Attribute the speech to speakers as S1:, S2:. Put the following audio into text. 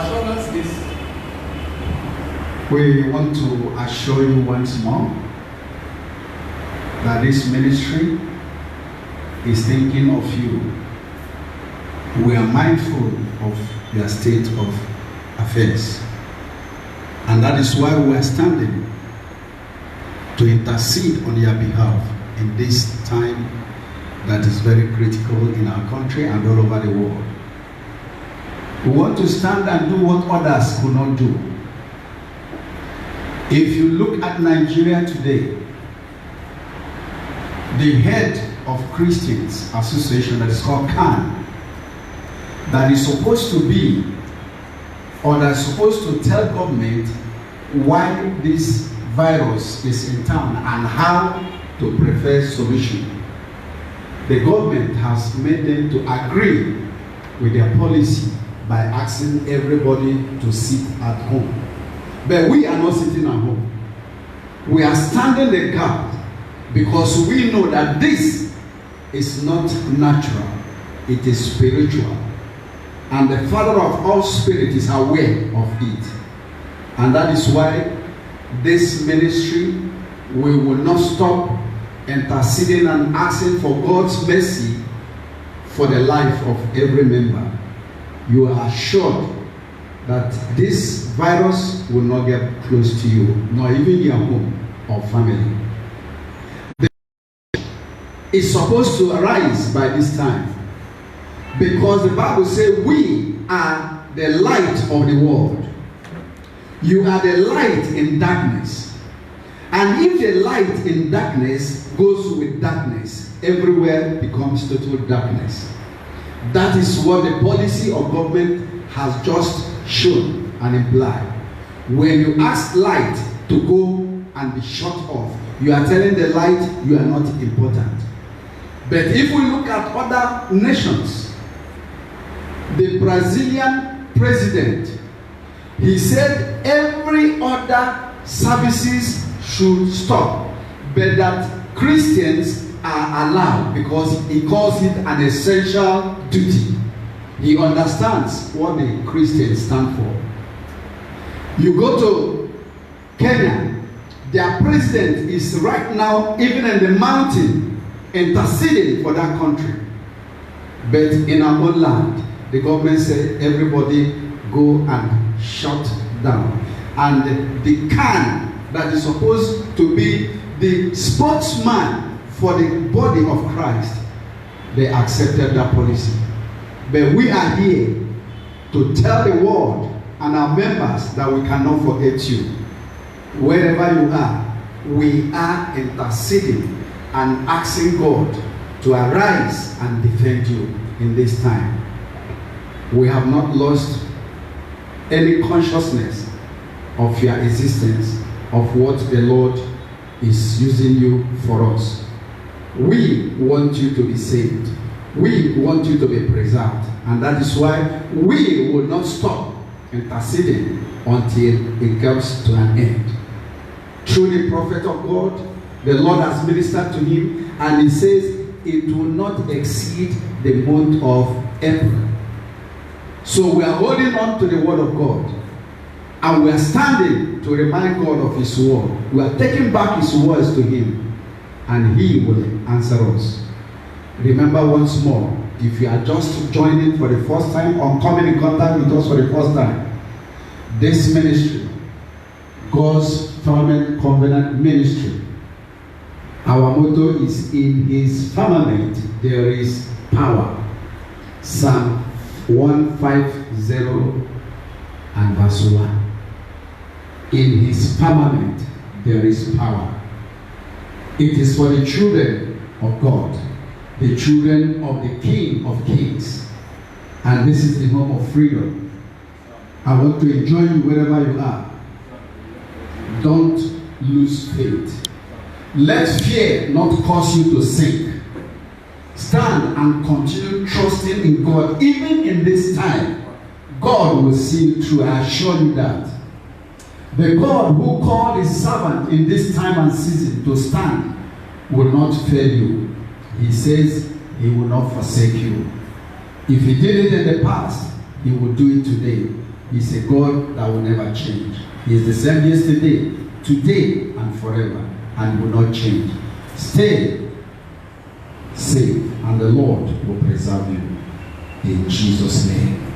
S1: assurance is?
S2: We want to assure you once more that this ministry is thinking of you. We are mindful of your state of affairs. And that is why we are standing to intercede on your behalf in this time that is very critical in our country and all over the world. We want to stand and do what others could not do. If you look at Nigeria today, the head of Christians Association that is called CAN, that is supposed to be, or that is supposed to tell government why this virus is in town and how to prefer solution. The government has made them to agree with their policy by asking everybody to sit at home. But we are not sitting at home. We are standing the gap because we know that this is not natural, it is spiritual. And the Father of all spirits is aware of it. And that is why this ministry, we will not stop interceding and asking for God's mercy for the life of every member. You are assured that this virus will not get close to you, nor even your home or family. The church is supposed to arise by this time, because the Bible says we are the light of the world. You are the light in darkness. And if the light in darkness goes with darkness, everywhere becomes total darkness. That is what the policy of government has just shown and implied. When you ask light to go and be shut off, you are telling the light you are not important. But if we look at other nations, the Brazilian president, he said every other services should stop, but that Christians are allowed because he calls it an essential duty. He understands what the Christians stand for. You go to Kenya, their president is right now even in the mountain interceding for that country. But in our own land, the government said everybody go and shut down. And the CAN that is supposed to be the spokesman for the body of Christ, they accepted that policy. But we are here to tell the world and our members that we cannot forget you. Wherever you are, we are interceding and asking God to arise and defend you in this time. We have not lost any consciousness of your existence, of what the Lord is using you for us. We want you to be saved. We want you to be preserved. And that is why we will not stop interceding until it comes to an end. Through the prophet of God, the Lord has ministered to him, and he says it will not exceed the month of April. So we are holding on to the word of God, and we are standing to remind God of his word. We are taking back his words to him, and he will answer us. Remember once more, if you are just joining for the first time or coming in contact with us for the first time, this ministry, God's Firmament Covenant Ministry, our motto is, in his firmament there is power. Psalm 150 and verse 1. In his firmament there is power. It is for the children of God, the children of the King of Kings. And this is the home of freedom. I want to enjoy you wherever you are. Don't lose faith. Let fear not cause you to sink. Stand and continue trusting in God. Even in this time, God will see you through. I assure you that. The God who called his servant in this time and season to stand will not fail you. He says he will not forsake you. If he did it in the past, he will do it today. He's a God that will never change. He is the same yesterday, today, and forever, and will not change. Stay safe, and the Lord will preserve you. In Jesus' name.